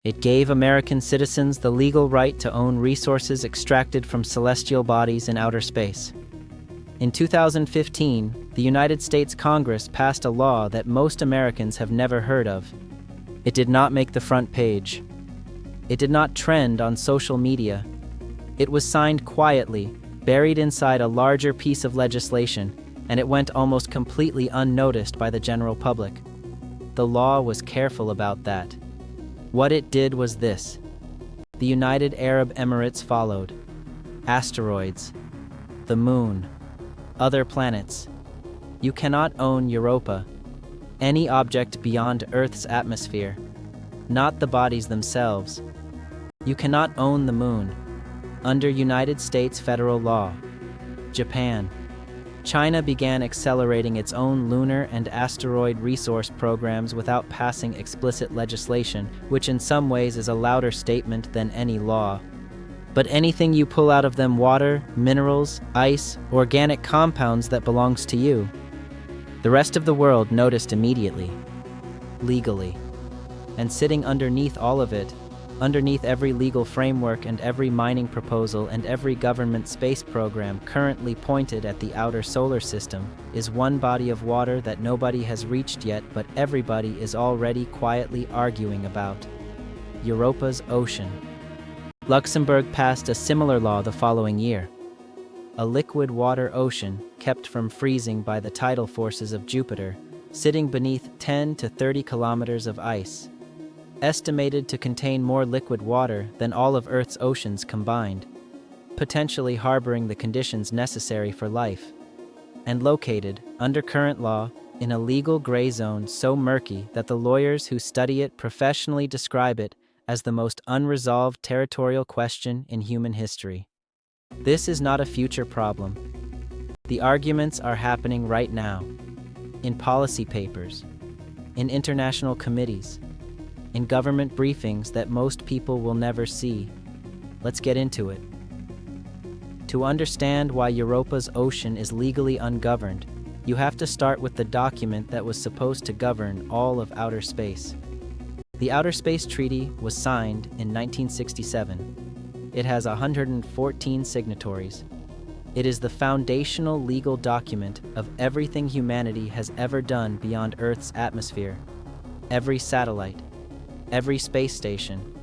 It gave American citizens the legal right to own resources extracted from celestial bodies in outer space. In 2015, the United States Congress passed a law that most Americans have never heard of. It did not make the front page. It did not trend on social media. It was signed quietly, buried inside a larger piece of legislation, and it went almost completely unnoticed by the general public. The law was careful about that. What it did was this. The United Arab Emirates followed. Asteroids, the moon, other planets. You cannot own Europa, any object beyond Earth's atmosphere, not the bodies themselves. You cannot own the moon, under United States federal law. Japan. China began accelerating its own lunar and asteroid resource programs without passing explicit legislation, which in some ways is a louder statement than any law. But anything you pull out of them, water, minerals, ice, organic compounds, that belongs to you. The rest of the world noticed immediately, legally. And sitting underneath all of it, underneath every legal framework and every mining proposal and every government space program currently pointed at the outer solar system, is one body of water that nobody has reached yet, but everybody is already quietly arguing about. Europa's ocean. Luxembourg passed a similar law the following year. A liquid water ocean kept from freezing by the tidal forces of Jupiter, sitting beneath 10 to 30 kilometers of ice, estimated to contain more liquid water than all of Earth's oceans combined, potentially harboring the conditions necessary for life, and located, under current law, in a legal gray zone so murky that the lawyers who study it professionally describe it as the most unresolved territorial question in human history. This is not a future problem. The arguments are happening right now, in policy papers, in international committees, in government briefings that most people will never see. Let's get into it. To understand why Europa's ocean is legally ungoverned, you have to start with the document that was supposed to govern all of outer space. The Outer Space Treaty was signed in 1967. It has 114 signatories. It is the foundational legal document of everything humanity has ever done beyond Earth's atmosphere. Every satellite, every space station,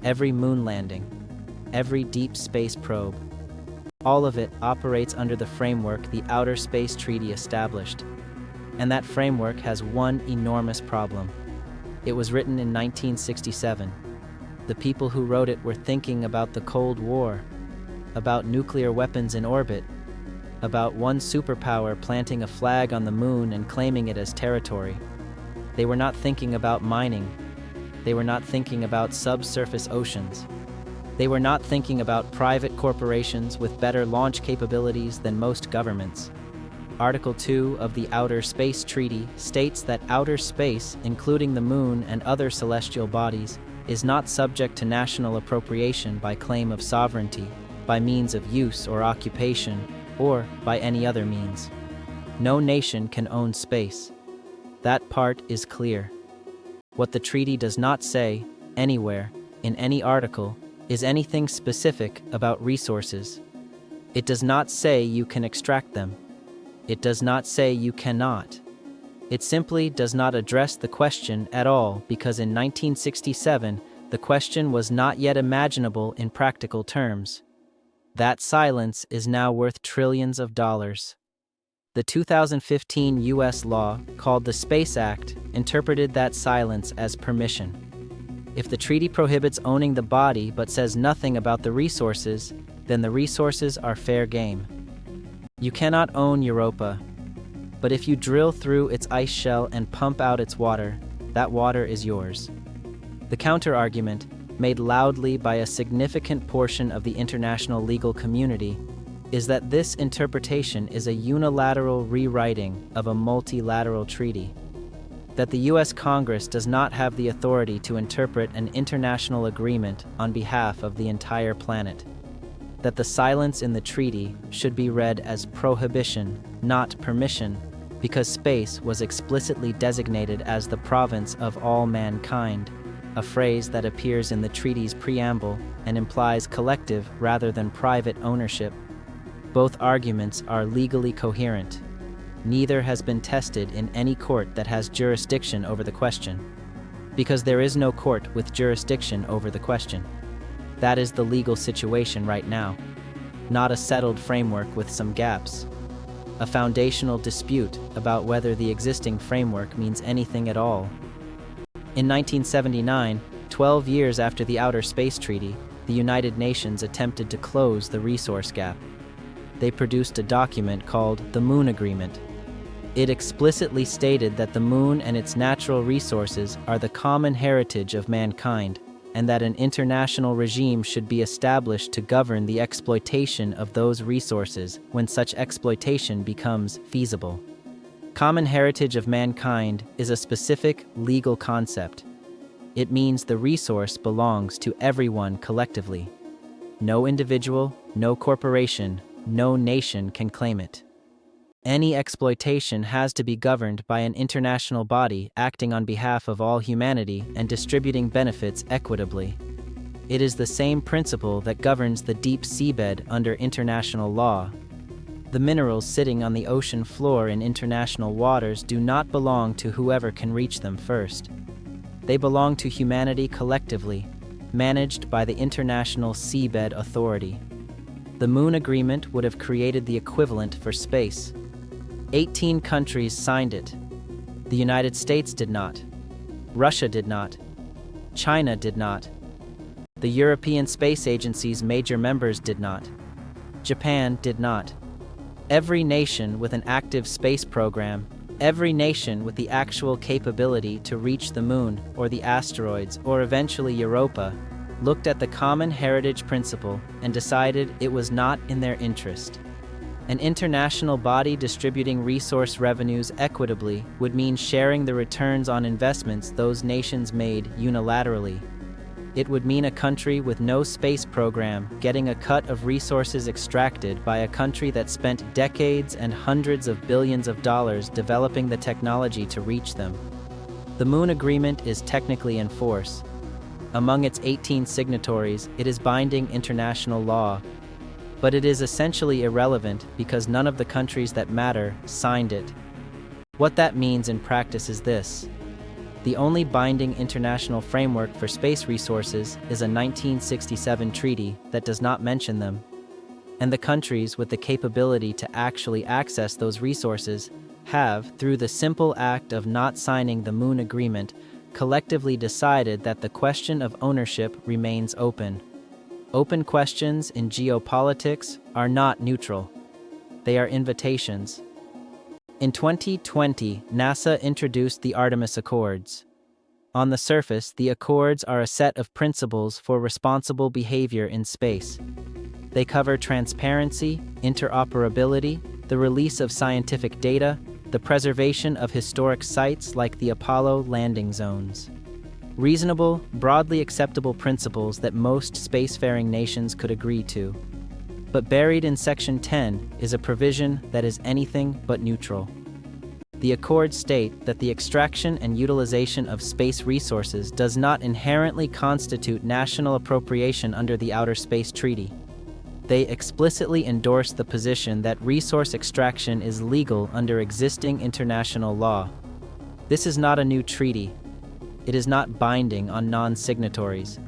every moon landing, every deep space probe. All of it operates under the framework the Outer Space Treaty established. And that framework has one enormous problem. It was written in 1967. The people who wrote it were thinking about the Cold War, about nuclear weapons in orbit, about one superpower planting a flag on the moon and claiming it as territory. They were not thinking about mining. They were not thinking about subsurface oceans. They were not thinking about private corporations with better launch capabilities than most governments. Article 2 of the Outer Space Treaty states that outer space, including the moon and other celestial bodies, is not subject to national appropriation by claim of sovereignty, by means of use or occupation, or by any other means. No nation can own space. That part is clear. What the treaty does not say, anywhere, in any article, is anything specific about resources. It does not say you can extract them. It does not say you cannot. It simply does not address the question at all because in 1967, the question was not yet imaginable in practical terms. That silence is now worth trillions of dollars. The 2015 U.S. law, called the Space Act, interpreted that silence as permission. If the treaty prohibits owning the body but says nothing about the resources, then the resources are fair game. You cannot own Europa, but if you drill through its ice shell and pump out its water, that water is yours. The counter-argument, made loudly by a significant portion of the international legal community, is that this interpretation is a unilateral rewriting of a multilateral treaty, that the U.S. Congress does not have the authority to interpret an international agreement on behalf of the entire planet, that the silence in the treaty should be read as prohibition, not permission, because space was explicitly designated as the province of all mankind, a phrase that appears in the treaty's preamble and implies collective rather than private ownership. Both arguments are legally coherent. Neither has been tested in any court that has jurisdiction over the question, because there is no court with jurisdiction over the question. That is the legal situation right now, not a settled framework with some gaps. A foundational dispute about whether the existing framework means anything at all. In 1979, 12 years after the Outer Space Treaty, the United Nations attempted to close the resource gap. They produced a document called the Moon Agreement. It explicitly stated that the Moon and its natural resources are the common heritage of mankind, and that an international regime should be established to govern the exploitation of those resources when such exploitation becomes feasible. Common heritage of mankind is a specific legal concept. It means the resource belongs to everyone collectively. No individual, no corporation, no nation can claim it. Any exploitation has to be governed by an international body acting on behalf of all humanity and distributing benefits equitably. It is the same principle that governs the deep seabed under international law. The minerals sitting on the ocean floor in international waters do not belong to whoever can reach them first. They belong to humanity collectively, managed by the International Seabed Authority. The Moon Agreement would have created the equivalent for space. 18 countries signed it. The United States did not. Russia did not. China did not. The European Space Agency's major members did not. Japan did not. Every nation with an active space program, every nation with the actual capability to reach the moon or the asteroids or eventually Europa, looked at the common heritage principle and decided it was not in their interest. An international body distributing resource revenues equitably would mean sharing the returns on investments those nations made unilaterally. It would mean a country with no space program getting a cut of resources extracted by a country that spent decades and hundreds of billions of dollars developing the technology to reach them. The Moon Agreement is technically in force. Among its 18 signatories, it is binding international law. But it is essentially irrelevant because none of the countries that matter signed it. What that means in practice is this. The only binding international framework for space resources is a 1967 treaty that does not mention them. And the countries with the capability to actually access those resources have, through the simple act of not signing the Moon Agreement, collectively decided that the question of ownership remains open. Open questions in geopolitics are not neutral. They are invitations. In 2020, NASA introduced the Artemis Accords. On the surface, the Accords are a set of principles for responsible behavior in space. They cover transparency, interoperability, the release of scientific data, the preservation of historic sites like the Apollo landing zones. Reasonable, broadly acceptable principles that most spacefaring nations could agree to. But buried in Section 10 is a provision that is anything but neutral. The Accords state that the extraction and utilization of space resources does not inherently constitute national appropriation under the Outer Space Treaty. They explicitly endorse the position that resource extraction is legal under existing international law. This is not a new treaty. It is not binding on non-signatories.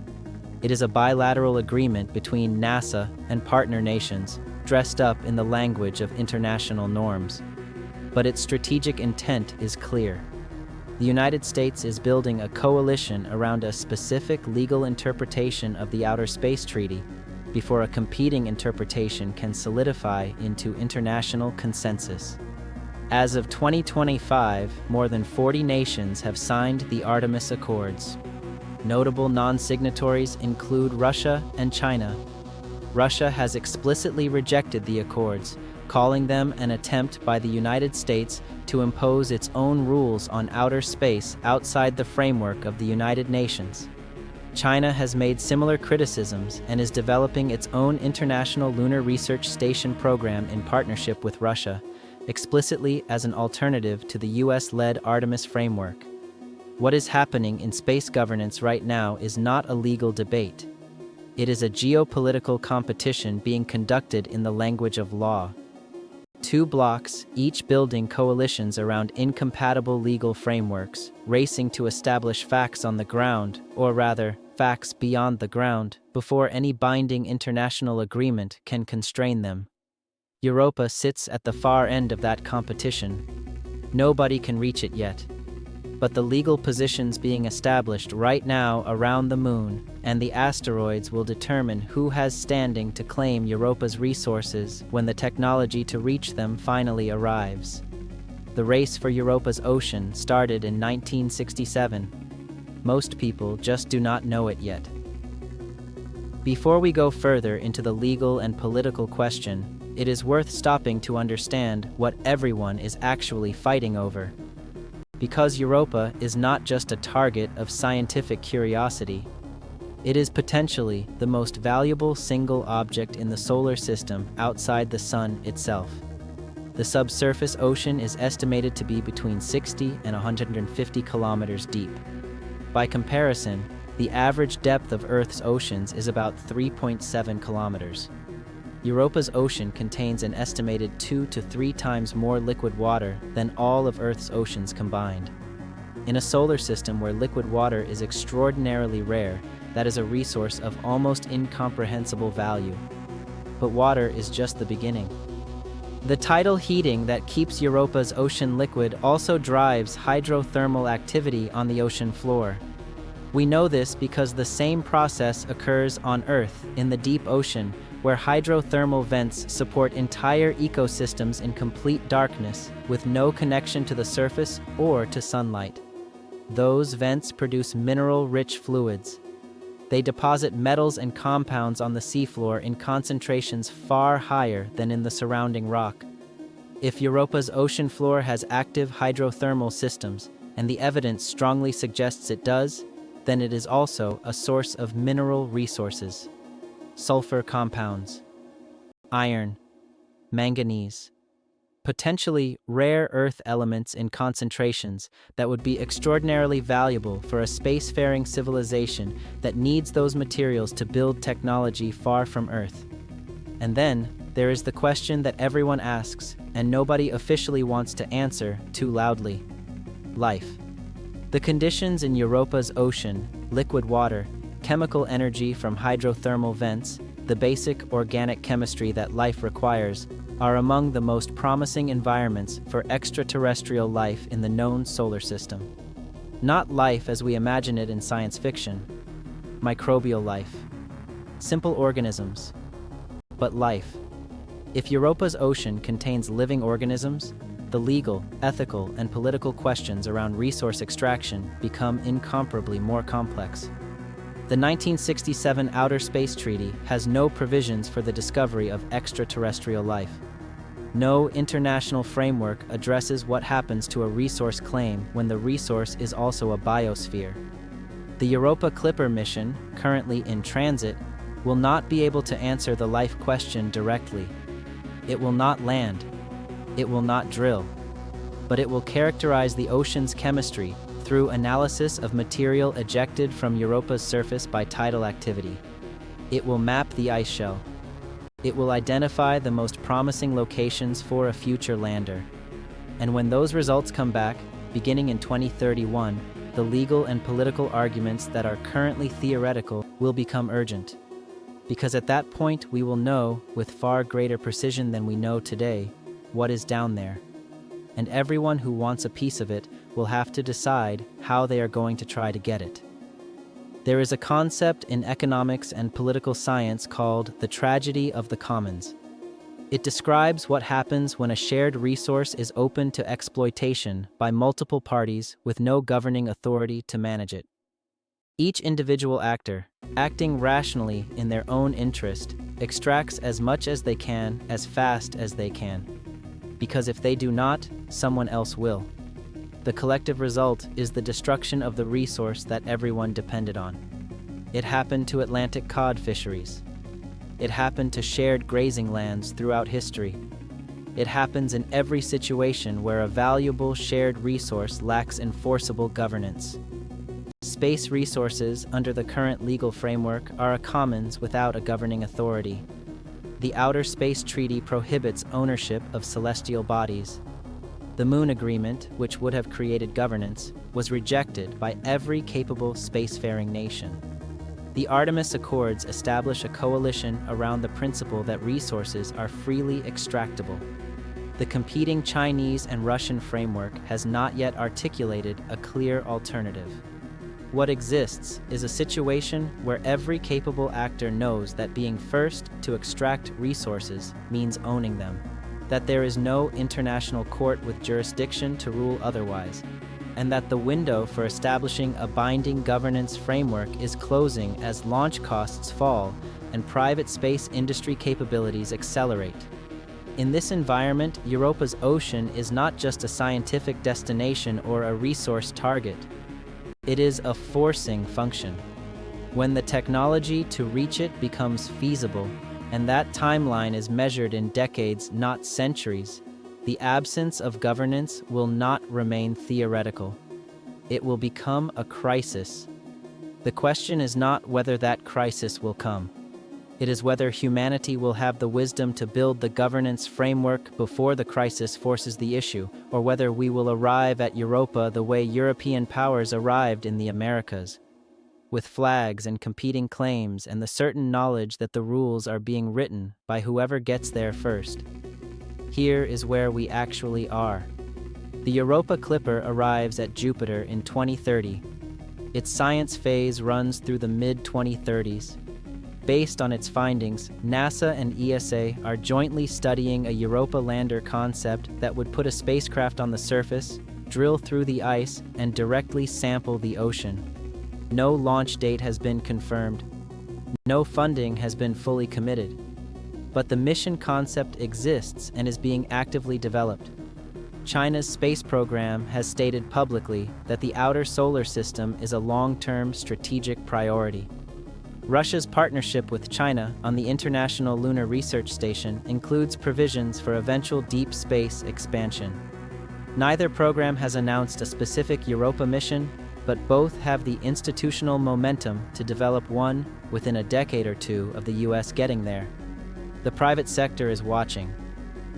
It is a bilateral agreement between NASA and partner nations, dressed up in the language of international norms. But its strategic intent is clear. The United States is building a coalition around a specific legal interpretation of the Outer Space Treaty before a competing interpretation can solidify into international consensus. As of 2025, more than 40 nations have signed the Artemis Accords. Notable non-signatories include Russia and China. Russia has explicitly rejected the Accords, calling them an attempt by the United States to impose its own rules on outer space outside the framework of the United Nations. China has made similar criticisms and is developing its own International Lunar Research Station program in partnership with Russia, explicitly as an alternative to the US-led Artemis framework. What is happening in space governance right now is not a legal debate. It is a geopolitical competition being conducted in the language of law. Two blocs, each building coalitions around incompatible legal frameworks, racing to establish facts on the ground, or rather, facts beyond the ground, before any binding international agreement can constrain them. Europa sits at the far end of that competition. Nobody can reach it yet. But the legal positions being established right now around the moon and the asteroids will determine who has standing to claim Europa's resources when the technology to reach them finally arrives. The race for Europa's ocean started in 1967. Most people just do not know it yet. Before we go further into the legal and political question, it is worth stopping to understand what everyone is actually fighting over. Because Europa is not just a target of scientific curiosity, it is potentially the most valuable single object in the solar system outside the Sun itself. The subsurface ocean is estimated to be between 60 and 150 kilometers deep. By comparison, the average depth of Earth's oceans is about 3.7 kilometers. Europa's ocean contains an estimated 2 to 3 times more liquid water than all of Earth's oceans combined. In a solar system where liquid water is extraordinarily rare, that is a resource of almost incomprehensible value. But water is just the beginning. The tidal heating that keeps Europa's ocean liquid also drives hydrothermal activity on the ocean floor. We know this because the same process occurs on Earth in the deep ocean, where hydrothermal vents support entire ecosystems in complete darkness with no connection to the surface or to sunlight. Those vents produce mineral-rich fluids. They deposit metals and compounds on the seafloor in concentrations far higher than in the surrounding rock. If Europa's ocean floor has active hydrothermal systems, and the evidence strongly suggests it does, then it is also a source of mineral resources. Sulfur compounds, iron, manganese, potentially rare earth elements in concentrations that would be extraordinarily valuable for a spacefaring civilization that needs those materials to build technology far from Earth. And then, there is the question that everyone asks, and nobody officially wants to answer too loudly. Life. The conditions in Europa's ocean, liquid water, chemical energy from hydrothermal vents, the basic organic chemistry that life requires, are among the most promising environments for extraterrestrial life in the known solar system. Not life as we imagine it in science fiction, microbial life, simple organisms, but life. If Europa's ocean contains living organisms, the legal, ethical, and political questions around resource extraction become incomparably more complex. The 1967 Outer Space Treaty has no provisions for the discovery of extraterrestrial life. No international framework addresses what happens to a resource claim when the resource is also a biosphere. The Europa Clipper mission, currently in transit, will not be able to answer the life question directly. It will not land. It will not drill. But it will characterize the ocean's chemistry through analysis of material ejected from Europa's surface by tidal activity. It will map the ice shell. It will identify the most promising locations for a future lander. And when those results come back, beginning in 2031, the legal and political arguments that are currently theoretical will become urgent. Because at that point we will know, with far greater precision than we know today, what is down there. And everyone who wants a piece of it will have to decide how they are going to try to get it. There is a concept in economics and political science called the tragedy of the commons. It describes what happens when a shared resource is open to exploitation by multiple parties with no governing authority to manage it. Each individual actor, acting rationally in their own interest, extracts as much as they can as fast as they can. Because if they do not, someone else will. The collective result is the destruction of the resource that everyone depended on. It happened to Atlantic cod fisheries. It happened to shared grazing lands throughout history. It happens in every situation where a valuable shared resource lacks enforceable governance. Space resources, under the current legal framework, are a commons without a governing authority. The Outer Space Treaty prohibits ownership of celestial bodies. The Moon Agreement, which would have created governance, was rejected by every capable spacefaring nation. The Artemis Accords establish a coalition around the principle that resources are freely extractable. The competing Chinese and Russian framework has not yet articulated a clear alternative. What exists is a situation where every capable actor knows that being first to extract resources means owning them, that there is no international court with jurisdiction to rule otherwise, and that the window for establishing a binding governance framework is closing as launch costs fall and private space industry capabilities accelerate. In this environment, Europa's ocean is not just a scientific destination or a resource target. It is a forcing function. When the technology to reach it becomes feasible, and that timeline is measured in decades, not centuries, the absence of governance will not remain theoretical. It will become a crisis. The question is not whether that crisis will come. It is whether humanity will have the wisdom to build the governance framework before the crisis forces the issue, or whether we will arrive at Europa the way European powers arrived in the Americas, with flags and competing claims and the certain knowledge that the rules are being written by whoever gets there first. Here is where we actually are. The Europa Clipper arrives at Jupiter in 2030. Its science phase runs through the mid-2030s. Based on its findings, NASA and ESA are jointly studying a Europa lander concept that would put a spacecraft on the surface, drill through the ice, and directly sample the ocean. No launch date has been confirmed. No funding has been fully committed. But the mission concept exists and is being actively developed. China's space program has stated publicly that the outer solar system is a long-term strategic priority. Russia's partnership with China on the International Lunar Research Station includes provisions for eventual deep space expansion. Neither program has announced a specific Europa mission, but both have the institutional momentum to develop one within a decade or two of the US getting there. The private sector is watching.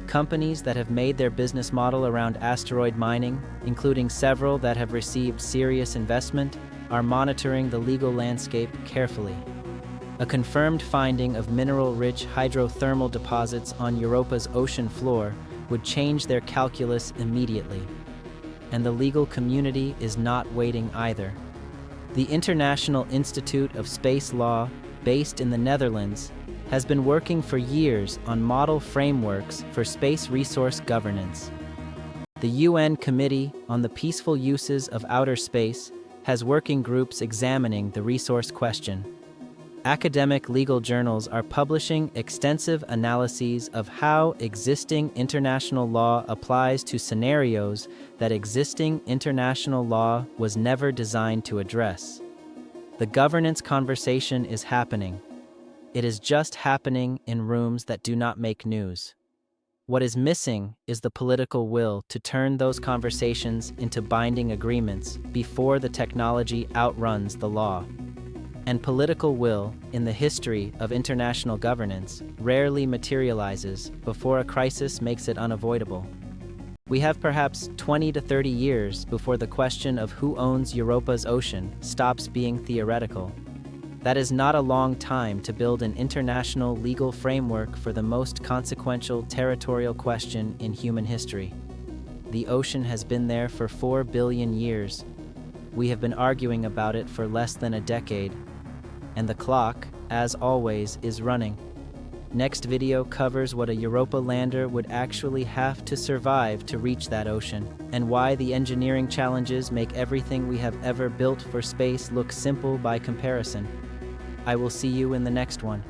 Companies that have made their business model around asteroid mining, including several that have received serious investment, are monitoring the legal landscape carefully. A confirmed finding of mineral-rich hydrothermal deposits on Europa's ocean floor would change their calculus immediately. And the legal community is not waiting either. The International Institute of Space Law, based in the Netherlands, has been working for years on model frameworks for space resource governance. The UN Committee on the Peaceful Uses of Outer Space has working groups examining the resource question. Academic legal journals are publishing extensive analyses of how existing international law applies to scenarios that existing international law was never designed to address. The governance conversation is happening. It is just happening in rooms that do not make news. What is missing is the political will to turn those conversations into binding agreements before the technology outruns the law. And political will, in the history of international governance, rarely materializes before a crisis makes it unavoidable. We have perhaps 20 to 30 years before the question of who owns Europa's ocean stops being theoretical. That is not a long time to build an international legal framework for the most consequential territorial question in human history. The ocean has been there for 4 billion years. We have been arguing about it for less than a decade. And the clock, as always, is running. Next video covers what a Europa lander would actually have to survive to reach that ocean, and why the engineering challenges make everything we have ever built for space look simple by comparison. I will see you in the next one.